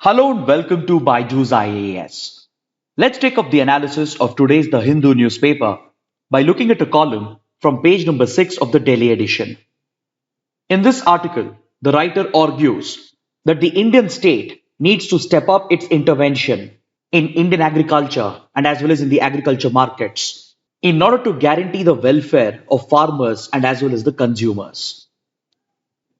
Hello and welcome to BYJU'S IAS. Let's take up the analysis of today's The Hindu newspaper by looking at a column from page number 6 of the Delhi edition. In this article, the writer argues that the Indian state needs to step up its intervention in Indian agriculture and as well as in the agriculture markets in order to guarantee the welfare of farmers and as well as the consumers.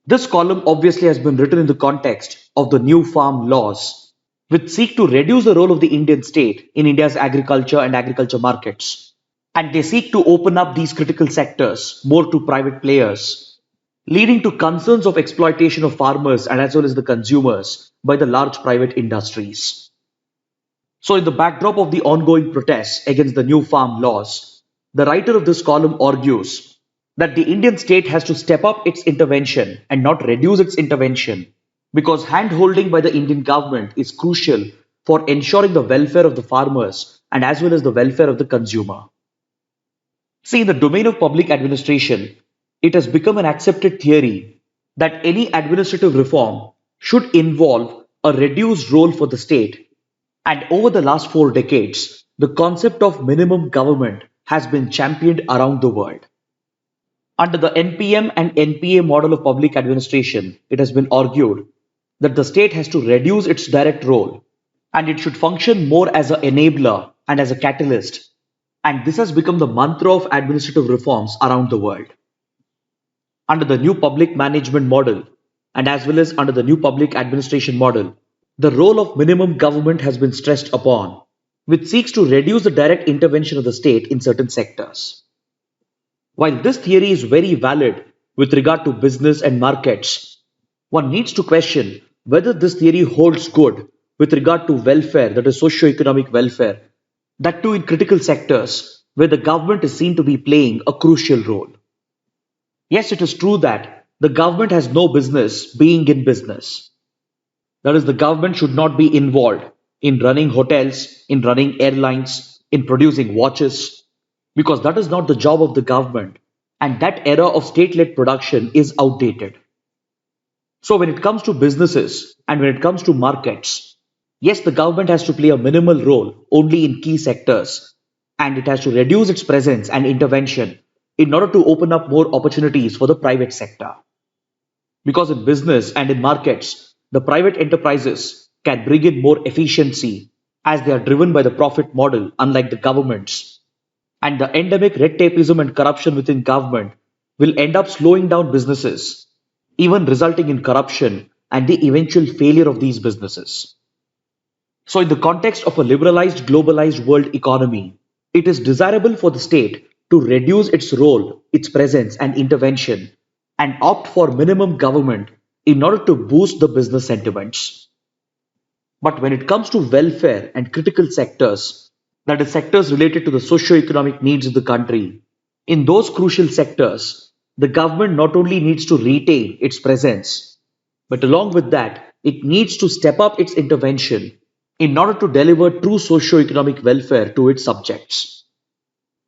This column obviously has been written in the context of the new farm laws, which seek to reduce the role of the Indian state in India's agriculture and agriculture markets. And they seek to open up these critical sectors more to private players, leading to concerns of exploitation of farmers and as well as the consumers by the large private industries. So, in the backdrop of the ongoing protests against the new farm laws, the writer of this column argues that the Indian state has to step up its intervention and not reduce its intervention because hand-holding by the Indian government is crucial for ensuring the welfare of the farmers and as well as the welfare of the consumer. See, in the domain of public administration, it has become an accepted theory that any administrative reform should involve a reduced role for the state. And over the last 4 decades, the concept of minimum government has been championed around the world. Under the NPM and NPA model of public administration, it has been argued that the state has to reduce its direct role and it should function more as an enabler and as a catalyst. And this has become the mantra of administrative reforms around the world. Under the new public management model and as well as under the new public administration model, the role of minimum government has been stressed upon, which seeks to reduce the direct intervention of the state in certain sectors. While this theory is very valid with regard to business and markets, one needs to question whether this theory holds good with regard to welfare, that is socio-economic welfare, that too in critical sectors where the government is seen to be playing a crucial role. Yes, it is true that the government has no business being in business. That is, the government should not be involved in running hotels, in running airlines, in producing watches, because that is not the job of the government, and that era of state-led production is outdated. So when it comes to businesses and when it comes to markets, yes, the government has to play a minimal role only in key sectors, and it has to reduce its presence and intervention in order to open up more opportunities for the private sector. Because in business and in markets, the private enterprises can bring in more efficiency as they are driven by the profit model, unlike the governments. And the endemic red tapeism and corruption within government will end up slowing down businesses, even resulting in corruption and the eventual failure of these businesses. So, in the context of a liberalized, globalized world economy, it is desirable for the state to reduce its role, its presence, and intervention and opt for minimum government in order to boost the business sentiments. But when it comes to welfare and critical sectors, that is, sectors related to the socio-economic needs of the country, in those crucial sectors, the government not only needs to retain its presence, but along with that, it needs to step up its intervention in order to deliver true socio-economic welfare to its subjects.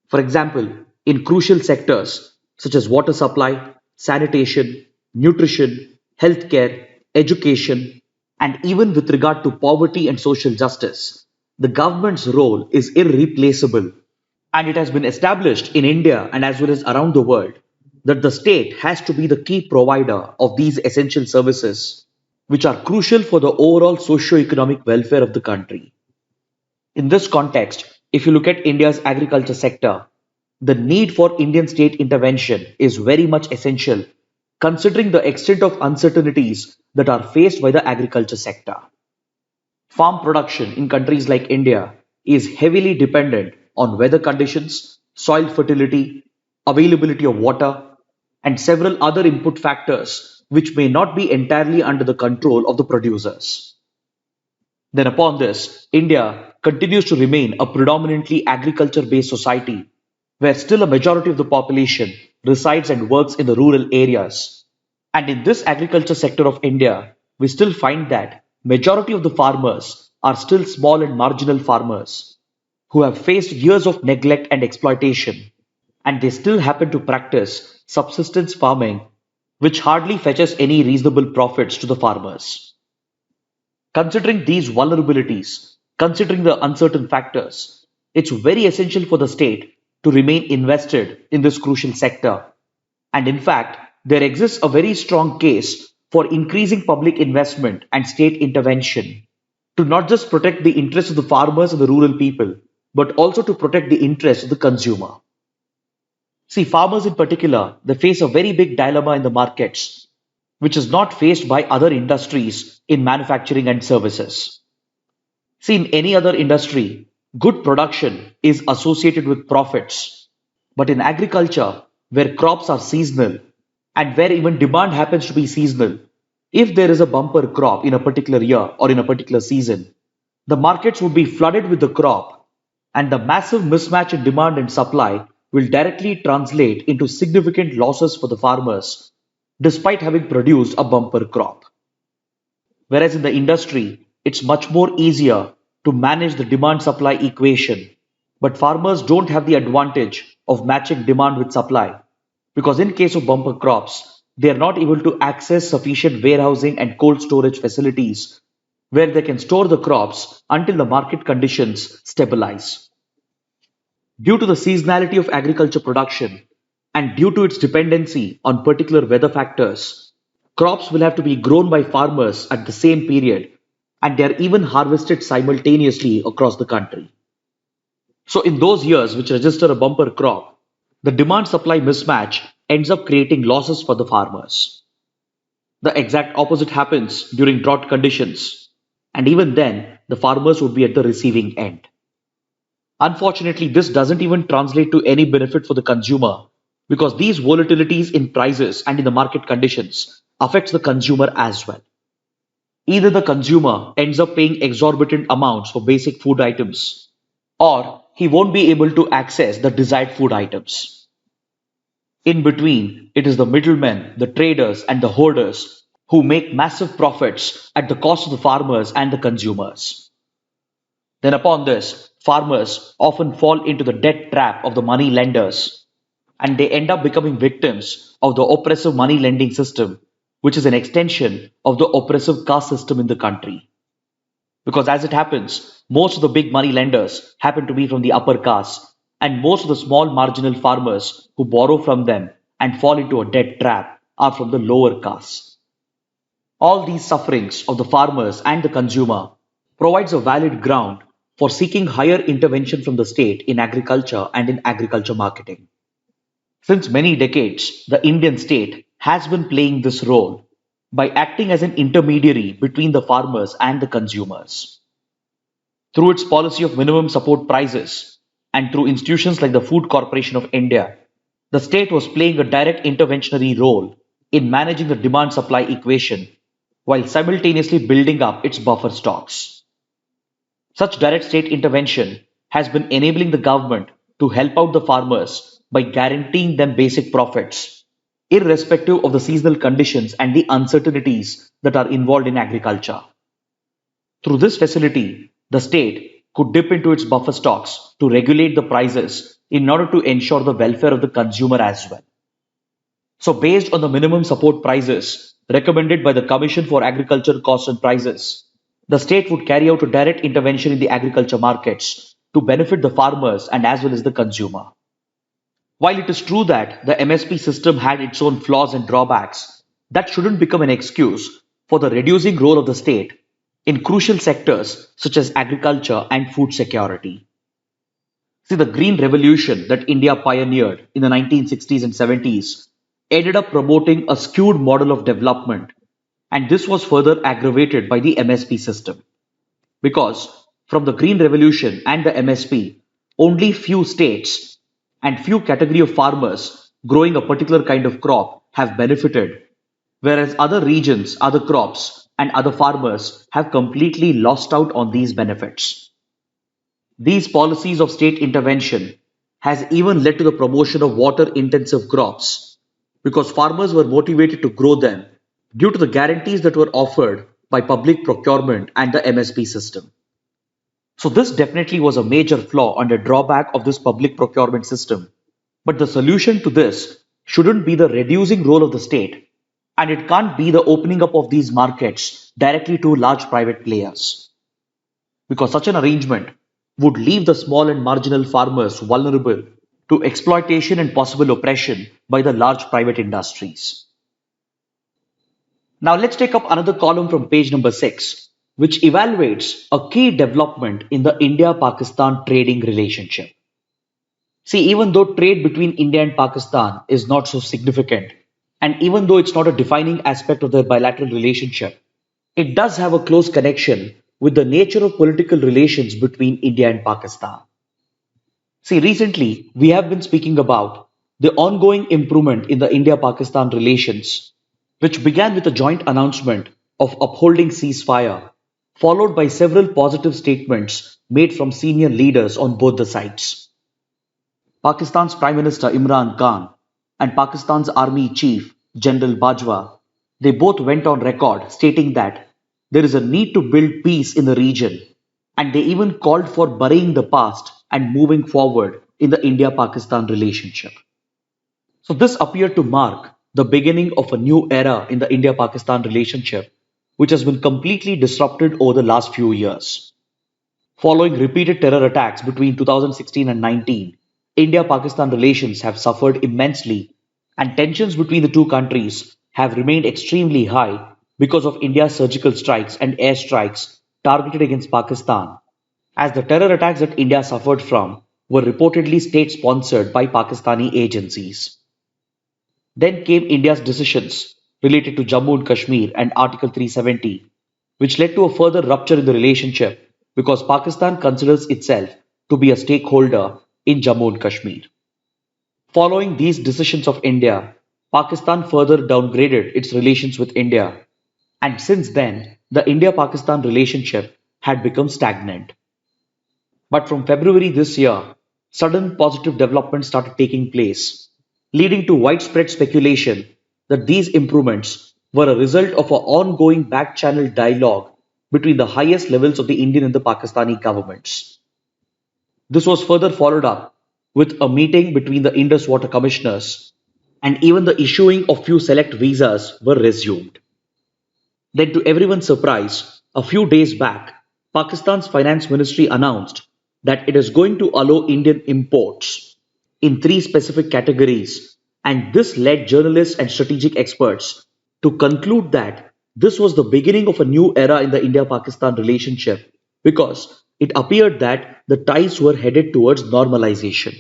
For example, in crucial sectors such as water supply, sanitation, nutrition, healthcare, education, and even with regard to poverty and social justice, the government's role is irreplaceable, and it has been established in India and as well as around the world that the state has to be the key provider of these essential services, which are crucial for the overall socio-economic welfare of the country. In this context, if you look at India's agriculture sector, the need for Indian state intervention is very much essential, considering the extent of uncertainties that are faced by the agriculture sector. Farm production in countries like India is heavily dependent on weather conditions, soil fertility, availability of water, and several other input factors which may not be entirely under the control of the producers. Then, upon this, India continues to remain a predominantly agriculture based society where still a majority of the population resides and works in the rural areas. And in this agriculture sector of India, we still find that majority of the farmers are still small and marginal farmers who have faced years of neglect and exploitation, and they still happen to practice subsistence farming, which hardly fetches any reasonable profits to the farmers. Considering these vulnerabilities, considering the uncertain factors, it's very essential for the state to remain invested in this crucial sector. And in fact, there exists a very strong case for increasing public investment and state intervention to not just protect the interests of the farmers and the rural people, but also to protect the interests of the consumer. See, farmers in particular, they face a very big dilemma in the markets, which is not faced by other industries in manufacturing and services. See, in any other industry, good production is associated with profits. But in agriculture, where crops are seasonal and where even demand happens to be seasonal, if there is a bumper crop in a particular year or in a particular season, the markets would be flooded with the crop, and the massive mismatch in demand and supply will directly translate into significant losses for the farmers, despite having produced a bumper crop. Whereas in the industry, it's much more easier to manage the demand supply equation. But farmers don't have the advantage of matching demand with supply because, in case of bumper crops, they are not able to access sufficient warehousing and cold storage facilities where they can store the crops until the market conditions stabilize. Due to the seasonality of agriculture production and due to its dependency on particular weather factors, crops will have to be grown by farmers at the same period and they are even harvested simultaneously across the country. So, in those years which register a bumper crop, the demand supply mismatch ends up creating losses for the farmers. The exact opposite happens during drought conditions, and even then, the farmers would be at the receiving end. Unfortunately, this doesn't even translate to any benefit for the consumer because these volatilities in prices and in the market conditions affects the consumer as well. Either the consumer ends up paying exorbitant amounts for basic food items, or he won't be able to access the desired food items. In between, it is the middlemen, the traders, and the hoarders who make massive profits at the cost of the farmers and the consumers. Then, upon this, farmers often fall into the debt trap of the money lenders and they end up becoming victims of the oppressive money lending system, which is an extension of the oppressive caste system in the country. Because as it happens, most of the big money lenders happen to be from the upper caste, and most of the small marginal farmers who borrow from them and fall into a debt trap are from the lower caste. All these sufferings of the farmers and the consumer provides a valid ground for seeking higher intervention from the state in agriculture and in agriculture marketing. Since many decades, the Indian state has been playing this role by acting as an intermediary between the farmers and the consumers. Through its policy of minimum support prices and through institutions like the Food Corporation of India, the state was playing a direct interventionary role in managing the demand supply equation while simultaneously building up its buffer stocks. Such direct state intervention has been enabling the government to help out the farmers by guaranteeing them basic profits, irrespective of the seasonal conditions and the uncertainties that are involved in agriculture. Through this facility, the state could dip into its buffer stocks to regulate the prices in order to ensure the welfare of the consumer as well. So, based on the minimum support prices recommended by the Commission for Agriculture Costs and Prices, the state would carry out a direct intervention in the agriculture markets to benefit the farmers and as well as the consumer. While it is true that the MSP system had its own flaws and drawbacks, that shouldn't become an excuse for the reducing role of the state in crucial sectors such as agriculture and food security. See, the Green Revolution that India pioneered in the 1960s and 70s ended up promoting a skewed model of development, and this was further aggravated by the MSP system. Because from the Green Revolution and the MSP, only few states and few category of farmers growing a particular kind of crop have benefited, whereas other regions, other crops, and other farmers have completely lost out on these benefits. These policies of state intervention has even led to the promotion of water intensive crops because farmers were motivated to grow them due to the guarantees that were offered by public procurement and the MSP system. So this definitely was a major flaw and a drawback of this public procurement system. But the solution to this shouldn't be the reducing role of the state and it can't be the opening up of these markets directly to large private players, because such an arrangement would leave the small and marginal farmers vulnerable to exploitation and possible oppression by the large private industries. Now let's take up another column from page number 6, which evaluates a key development in the India-Pakistan trading relationship. See, even though trade between India and Pakistan is not so significant, and even though it's not a defining aspect of their bilateral relationship, it does have a close connection with the nature of political relations between India and Pakistan. See, recently we have been speaking about the ongoing improvement in the India-Pakistan relations, which began with a joint announcement of upholding ceasefire, followed by several positive statements made from senior leaders on both the sides. Pakistan's Prime Minister Imran Khan and Pakistan's Army Chief General Bajwa, they both went on record stating that there is a need to build peace in the region, and they even called for burying the past and moving forward in the India-Pakistan relationship. So this appeared to mark the beginning of a new era in the India-Pakistan relationship, which has been completely disrupted over the last few years. Following repeated terror attacks between 2016 and 19, India-Pakistan relations have suffered immensely, and tensions between the two countries have remained extremely high because of India's surgical strikes and airstrikes targeted against Pakistan, as the terror attacks that India suffered from were reportedly state-sponsored by Pakistani agencies. Then came India's decisions related to Jammu and Kashmir and Article 370, which led to a further rupture in the relationship because Pakistan considers itself to be a stakeholder in Jammu and Kashmir. Following these decisions of India, Pakistan further downgraded its relations with India, and since then, the India-Pakistan relationship had become stagnant. But from February this year, sudden positive developments started taking place, leading to widespread speculation that these improvements were a result of an ongoing back-channel dialogue between the highest levels of the Indian and the Pakistani governments. This was further followed up with a meeting between the Indus Water Commissioners, and even the issuing of few select visas were resumed. Then, to everyone's surprise, a few days back, Pakistan's Finance Ministry announced that it is going to allow Indian imports in three specific categories, and this led journalists and strategic experts to conclude that this was the beginning of a new era in the India-Pakistan relationship because it appeared that the ties were headed towards normalization.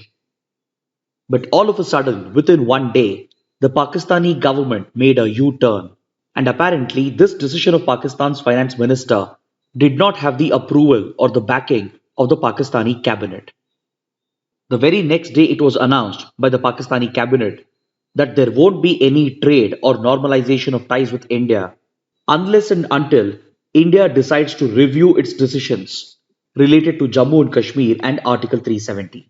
But all of a sudden, within one day, the Pakistani government made a U-turn, and apparently this decision of Pakistan's finance minister did not have the approval or the backing of the Pakistani cabinet. The very next day it was announced by the Pakistani cabinet that there won't be any trade or normalization of ties with India unless and until India decides to review its decisions related to Jammu and Kashmir and Article 370.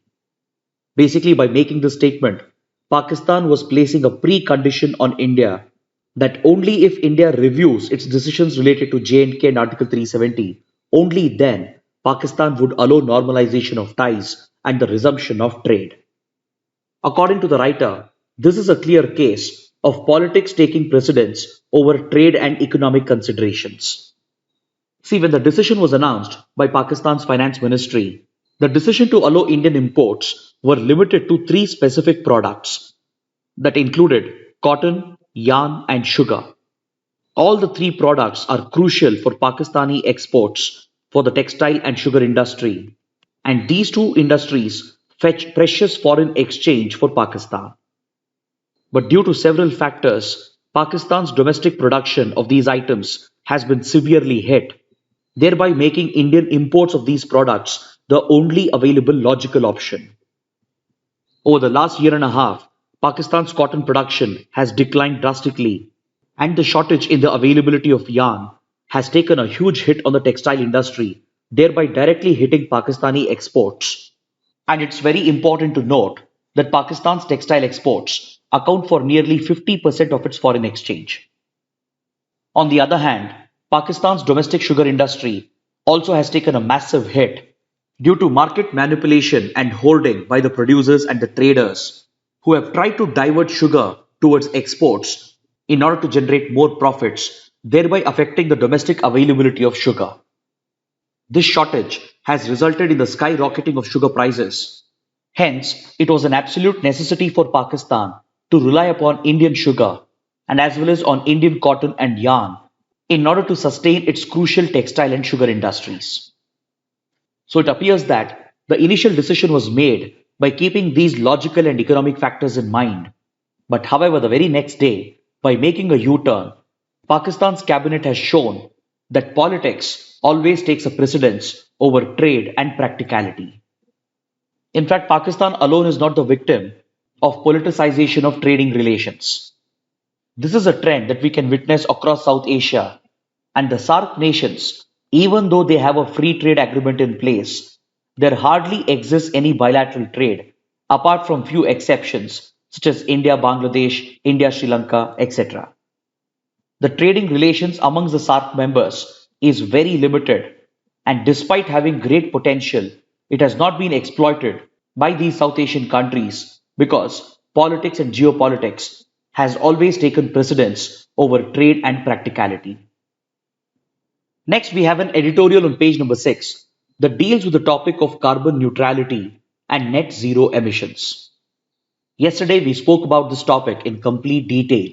Basically, by making this statement, Pakistan was placing a precondition on India that only if India reviews its decisions related to J&K and Article 370, only then Pakistan would allow normalization of ties and the resumption of trade. According to the writer, this is a clear case of politics taking precedence over trade and economic considerations. See, when the decision was announced by Pakistan's finance ministry, the decision to allow Indian imports were limited to three specific products that included cotton, yarn, and sugar. All the three products are crucial for Pakistani exports for the textile and sugar industry, and these two industries fetch precious foreign exchange for Pakistan. But due to several factors, Pakistan's domestic production of these items has been severely hit, thereby making Indian imports of these products the only available logical option. Over the last year and a half, Pakistan's cotton production has declined drastically, and the shortage in the availability of yarn has taken a huge hit on the textile industry, thereby directly hitting Pakistani exports. And it's very important to note that Pakistan's textile exports account for nearly 50% of its foreign exchange. On the other hand, Pakistan's domestic sugar industry also has taken a massive hit due to market manipulation and hoarding by the producers and the traders who have tried to divert sugar towards exports in order to generate more profits, thereby affecting the domestic availability of sugar. This shortage has resulted in the skyrocketing of sugar prices. Hence, it was an absolute necessity for Pakistan to rely upon Indian sugar and as well as on Indian cotton and yarn in order to sustain its crucial textile and sugar industries. So it appears that the initial decision was made by keeping these logical and economic factors in mind. But however, the very next day, by making a U-turn, Pakistan's cabinet has shown that politics always takes a precedence over trade and practicality. In fact, Pakistan alone is not the victim of politicization of trading relations. This is a trend that we can witness across South Asia, and the SAARC nations, even though they have a free trade agreement in place, there hardly exists any bilateral trade apart from few exceptions such as India, Bangladesh, India, Sri Lanka, etc. The trading relations amongst the SAARC members is very limited, and despite having great potential, it has not been exploited by these South Asian countries because politics and geopolitics has always taken precedence over trade and practicality. Next, we have an editorial on page number 6 that deals with the topic of carbon neutrality and net zero emissions. Yesterday, we spoke about this topic in complete detail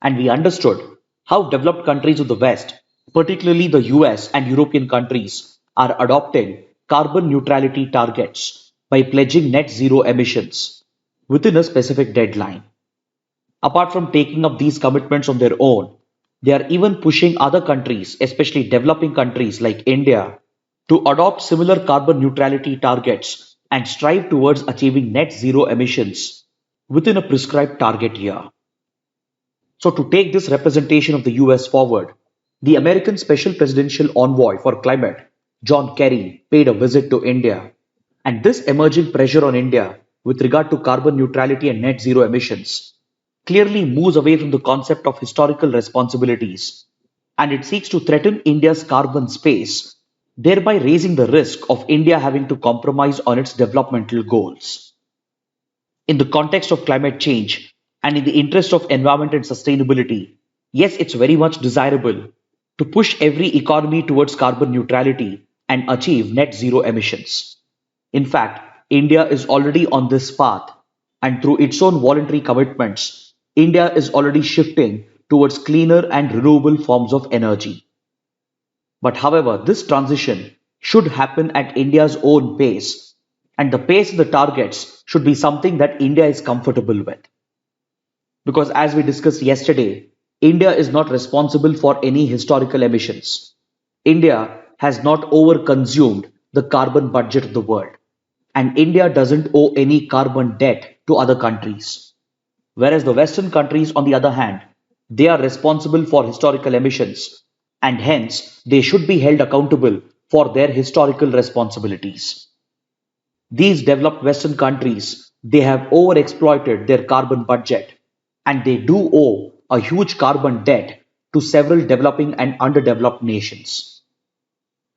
and we understood how developed countries of the West, particularly the US and European countries, are adopting carbon neutrality targets by pledging net zero emissions within a specific deadline. Apart from taking up these commitments on their own, they are even pushing other countries, especially developing countries like India, to adopt similar carbon neutrality targets and strive towards achieving net zero emissions within a prescribed target year. So, to take this representation of the US forward, the American Special Presidential Envoy for Climate, John Kerry, paid a visit to India. And this emerging pressure on India with regard to carbon neutrality and net zero emissions clearly moves away from the concept of historical responsibilities and it seeks to threaten India's carbon space, thereby raising the risk of India having to compromise on its developmental goals. In the context of climate change and in the interest of environment and sustainability, yes, it's very much desirable to push every economy towards carbon neutrality and achieve net zero emissions. In fact, India is already on this path, and through its own voluntary commitments, India is already shifting towards cleaner and renewable forms of energy. But however, this transition should happen at India's own pace, and the pace of the targets should be something that India is comfortable with. Because as we discussed yesterday, India is not responsible for any historical emissions. India has not overconsumed the carbon budget of the world. And India doesn't owe any carbon debt to other countries. Whereas the Western countries, on the other hand, they are responsible for historical emissions and hence they should be held accountable for their historical responsibilities. These developed Western countries, they have overexploited their carbon budget and they do owe a huge carbon debt to several developing and underdeveloped nations.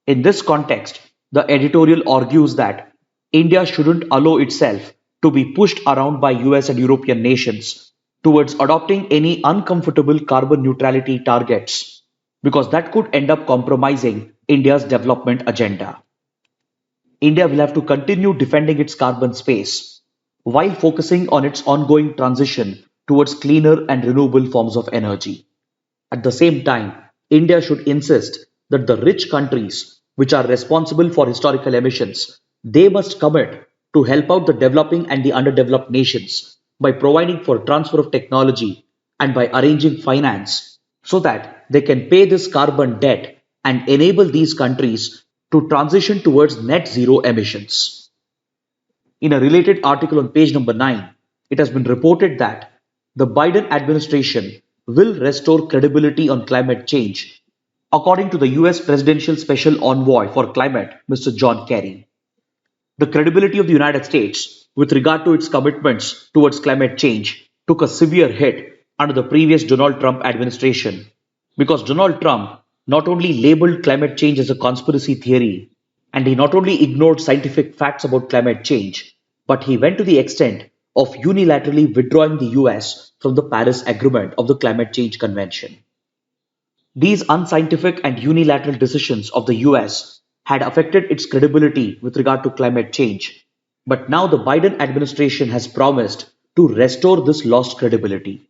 In this context, the editorial argues that India shouldn't allow itself to be pushed around by US and European nations towards adopting any uncomfortable carbon neutrality targets because that could end up compromising India's development agenda. India will have to continue defending its carbon space while focusing on its ongoing transition towards cleaner and renewable forms of energy. At the same time, India should insist that the rich countries which are responsible for historical emissions, they must commit to help out the developing and the underdeveloped nations by providing for transfer of technology and by arranging finance so that they can pay this carbon debt and enable these countries to transition towards net zero emissions. In a related article on page number 9, it has been reported that the Biden administration will restore credibility on climate change, according to the US Presidential Special Envoy for Climate, Mr. John Kerry. The credibility of the United States with regard to its commitments towards climate change took a severe hit under the previous Donald Trump administration because Donald Trump not only labeled climate change as a conspiracy theory and he not only ignored scientific facts about climate change, but he went to the extent of unilaterally withdrawing the US from the Paris Agreement of the Climate Change Convention. These unscientific and unilateral decisions of the US had affected its credibility with regard to climate change, but now the Biden administration has promised to restore this lost credibility.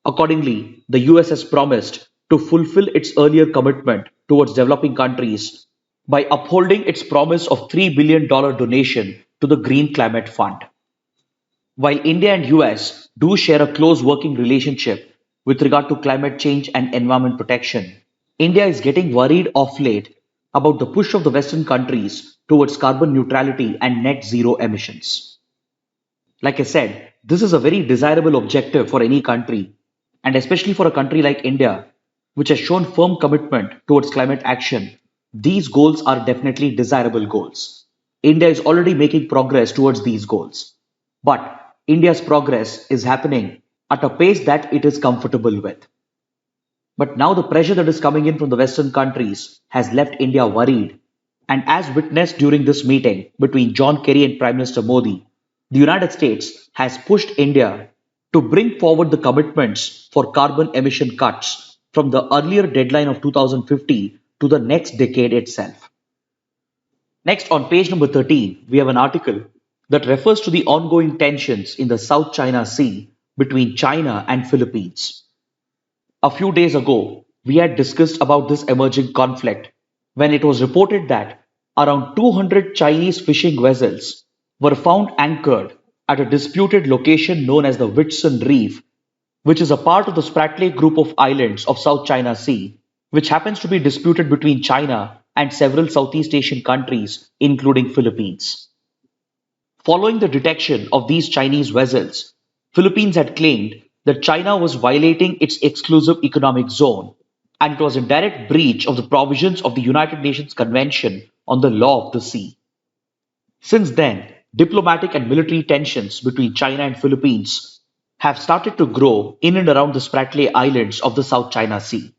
Accordingly, the US has promised to fulfill its earlier commitment towards developing countries by upholding its promise of $3 billion donation to the Green Climate Fund. While India and US do share a close working relationship with regard to climate change and environment protection, India is getting worried of late about the push of the Western countries towards carbon neutrality and net zero emissions. Like I said, this is a very desirable objective for any country, and especially for a country like India, which has shown firm commitment towards climate action. These goals are definitely desirable goals. India is already making progress towards these goals. But India's progress is happening at a pace that it is comfortable with. But now the pressure that is coming in from the Western countries has left India worried. And as witnessed during this meeting between John Kerry and Prime Minister Modi, the United States has pushed India to bring forward the commitments for carbon emission cuts from the earlier deadline of 2050 to the next decade itself. Next, on page number 13, we have an article that refers to the ongoing tensions in the South China Sea between China and Philippines. A few days ago, we had discussed about this emerging conflict when it was reported that around 200 Chinese fishing vessels were found anchored at a disputed location known as the Whitsun Reef, which is a part of the Spratly group of islands of South China Sea, which happens to be disputed between China and several Southeast Asian countries, including Philippines. Following the detection of these Chinese vessels, Philippines had claimed that China was violating its exclusive economic zone, and it was in direct breach of the provisions of the United Nations Convention on the Law of the Sea. Since then, diplomatic and military tensions between China and Philippines have started to grow in and around the Spratly Islands of the South China Sea.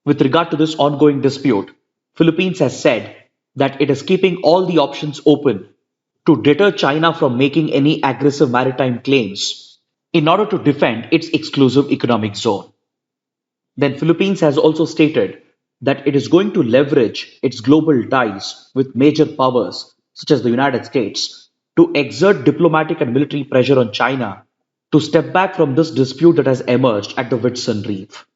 With regard to this ongoing dispute, Philippines has said that it is keeping all the options open to deter China from making any aggressive maritime claims in order to defend its exclusive economic zone. Then Philippines has also stated that it is going to leverage its global ties with major powers such as the United States to exert diplomatic and military pressure on China to step back from this dispute that has emerged at the Whitsun Reef.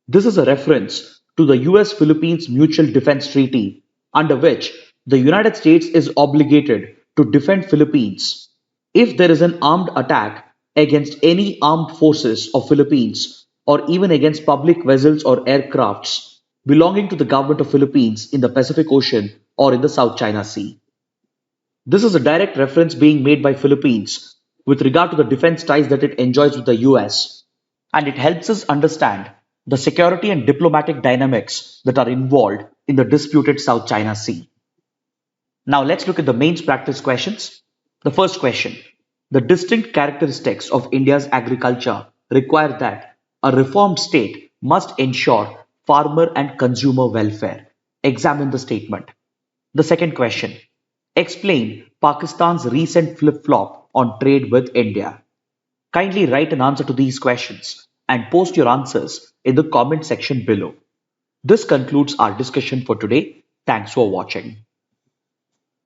This is a reference to the US-Philippines Mutual Defense Treaty, under which the United States is obligated to defend Philippines if there is an armed attack against any armed forces of Philippines or even against public vessels or aircrafts belonging to the government of Philippines in the Pacific Ocean or in the South China Sea. This is a direct reference being made by Philippines with regard to the defense ties that it enjoys with the US, and it helps us understand the security and diplomatic dynamics that are involved in the disputed South China Sea. Now let's look at the mains practice questions. The first question: the distinct characteristics of India's agriculture require that a reformed state must ensure farmer and consumer welfare. Examine the statement. The second question: explain Pakistan's recent flip-flop on trade with India. Kindly write an answer to these questions and post your answers in the comment section below. This concludes our discussion for today. Thanks for watching.